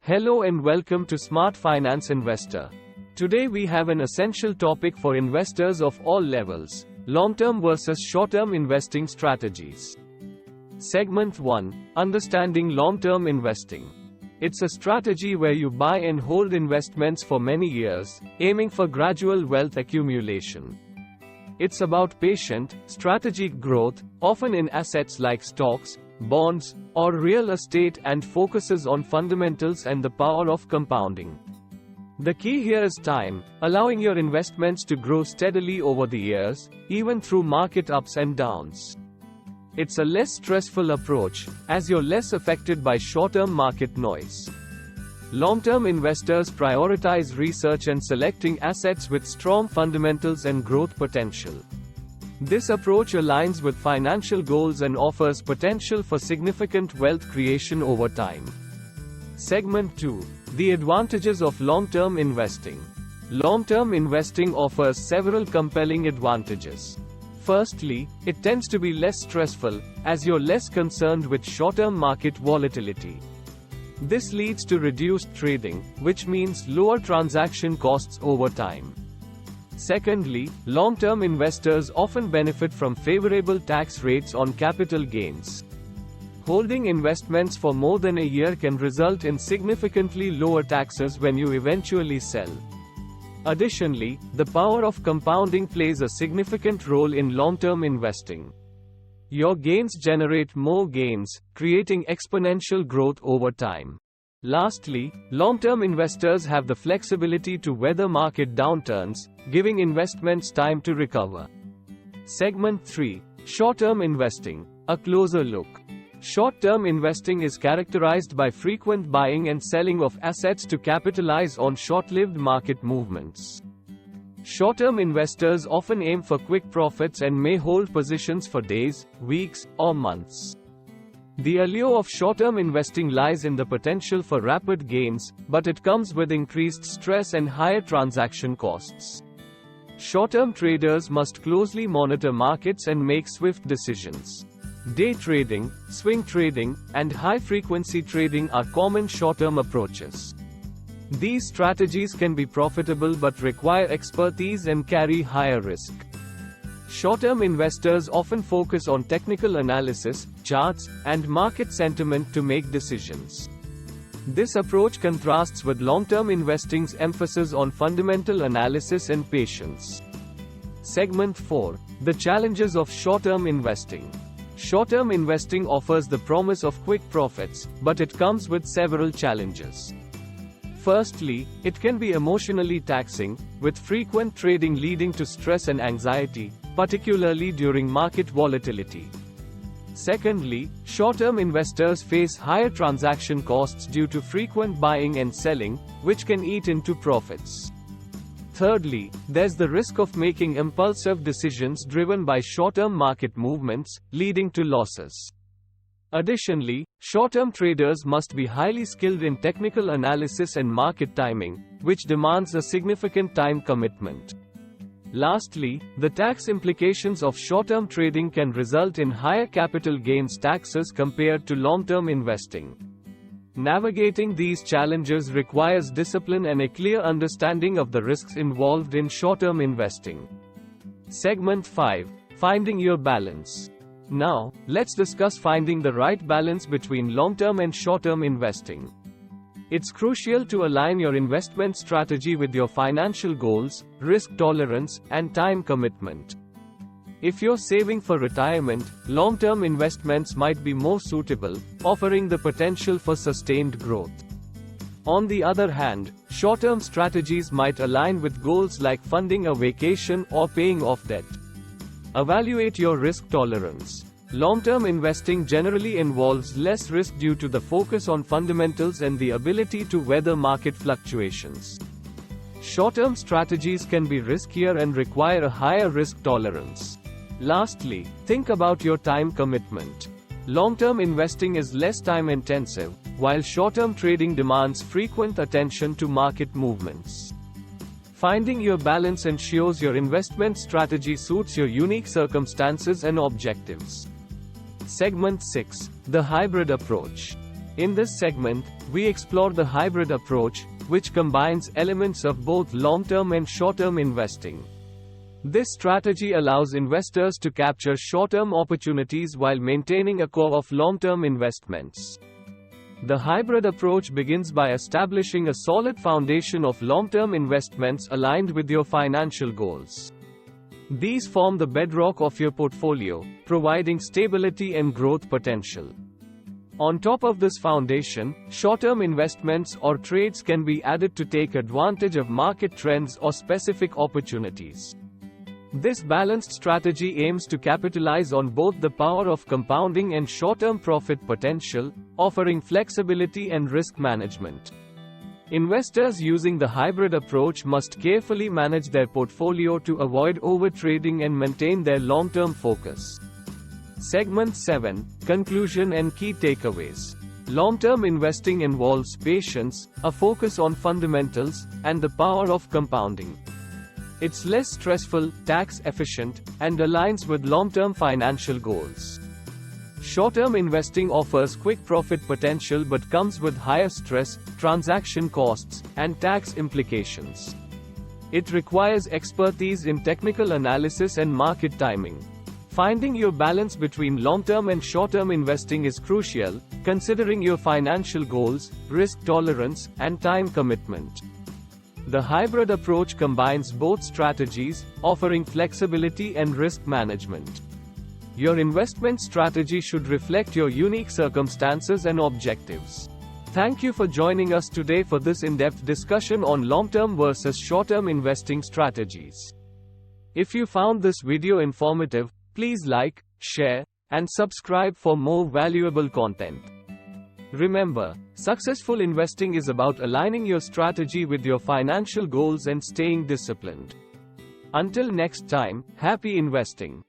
Hello and welcome to Smart Finance Investor. Today we have an essential topic for investors of all levels: long-term versus short-term investing strategies. Segment 1: Understanding long-term investing. It's a strategy where you buy and hold investments for many years, aiming for gradual wealth accumulation. It's about patient, strategic growth, often in assets like stocks, bonds, or real estate, and focuses on fundamentals and the power of compounding. The key here is time, allowing your investments to grow steadily over the years, even through market ups and downs. It's a less stressful approach, as you're less affected by short-term market noise. Long-term investors prioritize research and selecting assets with strong fundamentals and growth potential. This approach aligns with financial goals and offers potential for significant wealth creation over time. Segment 2: The advantages of long-term investing. Long-term investing offers several compelling advantages. Firstly, it tends to be less stressful, as you're less concerned with short-term market volatility. This leads to reduced trading, which means lower transaction costs over time. Secondly, long-term investors often benefit from favorable tax rates on capital gains. Holding investments for more than a year can result in significantly lower taxes when you eventually sell. Additionally, the power of compounding plays a significant role in long-term investing. Your gains generate more gains, creating exponential growth over time. Lastly, long-term investors have the flexibility to weather market downturns, giving investments time to recover. Segment 3: Short-term investing. A closer look. Short-term investing is characterized by frequent buying and selling of assets to capitalize on short-lived market movements. Short-term investors often aim for quick profits and may hold positions for days, weeks, or months. The allure of short-term investing lies in the potential for rapid gains, but it comes with increased stress and higher transaction costs. Short-term traders must closely monitor markets and make swift decisions. Day trading, swing trading, and high-frequency trading are common short-term approaches. These strategies can be profitable but require expertise and carry higher risk. Short-term investors often focus on technical analysis, charts, and market sentiment to make decisions. This approach contrasts with long-term investing's emphasis on fundamental analysis and patience. Segment 4: The challenges of short-term investing. Short-term investing offers the promise of quick profits, but it comes with several challenges. Firstly, it can be emotionally taxing, with frequent trading leading to stress and anxiety, particularly during market volatility. Secondly, short-term investors face higher transaction costs due to frequent buying and selling, which can eat into profits. Thirdly, there's the risk of making impulsive decisions driven by short-term market movements, leading to losses. Additionally, short-term traders must be highly skilled in technical analysis and market timing, which demands a significant time commitment. Lastly, the tax implications of short-term trading can result in higher capital gains taxes compared to long-term investing. Navigating these challenges requires discipline and a clear understanding of the risks involved in short-term investing. Segment 5: Finding your balance. Now, let's discuss finding the right balance between long-term and short-term investing. It's crucial to align your investment strategy with your financial goals, risk tolerance, and time commitment. If you're saving for retirement, long-term investments might be more suitable, offering the potential for sustained growth. On the other hand, short-term strategies might align with goals like funding a vacation or paying off debt. Evaluate your risk tolerance. Long-term investing generally involves less risk due to the focus on fundamentals and the ability to weather market fluctuations. Short-term strategies can be riskier and require a higher risk tolerance. Lastly, think about your time commitment. Long-term investing is less time-intensive, while short-term trading demands frequent attention to market movements. Finding your balance ensures your investment strategy suits your unique circumstances and objectives. Segment 6: The hybrid approach. In this segment, we explore the hybrid approach, which combines elements of both long-term and short-term investing. This strategy allows investors to capture short-term opportunities while maintaining a core of long-term investments. The hybrid approach begins by establishing a solid foundation of long-term investments aligned with your financial goals. These form the bedrock of your portfolio, providing stability and growth potential. On top of this foundation, short-term investments or trades can be added to take advantage of market trends or specific opportunities. This balanced strategy aims to capitalize on both the power of compounding and short-term profit potential, offering flexibility and risk management. Investors using the hybrid approach must carefully manage their portfolio to avoid overtrading and maintain their long-term focus. Segment 7. Conclusion and Key Takeaways. Long-term investing involves patience, a focus on fundamentals, and the power of compounding. It's less stressful, tax-efficient, and aligns with long-term financial goals. Short-term investing offers quick profit potential but comes with higher stress, transaction costs, and tax implications. It requires expertise in technical analysis and market timing. Finding your balance between long-term and short-term investing is crucial, considering your financial goals, risk tolerance, and time commitment. The hybrid approach combines both strategies, offering flexibility and risk management. Your investment strategy should reflect your unique circumstances and objectives. Thank you for joining us today for this in-depth discussion on long-term versus short-term investing strategies. If you found this video informative, please like, share, and subscribe for more valuable content. Remember, successful investing is about aligning your strategy with your financial goals and staying disciplined. Until next time, happy investing.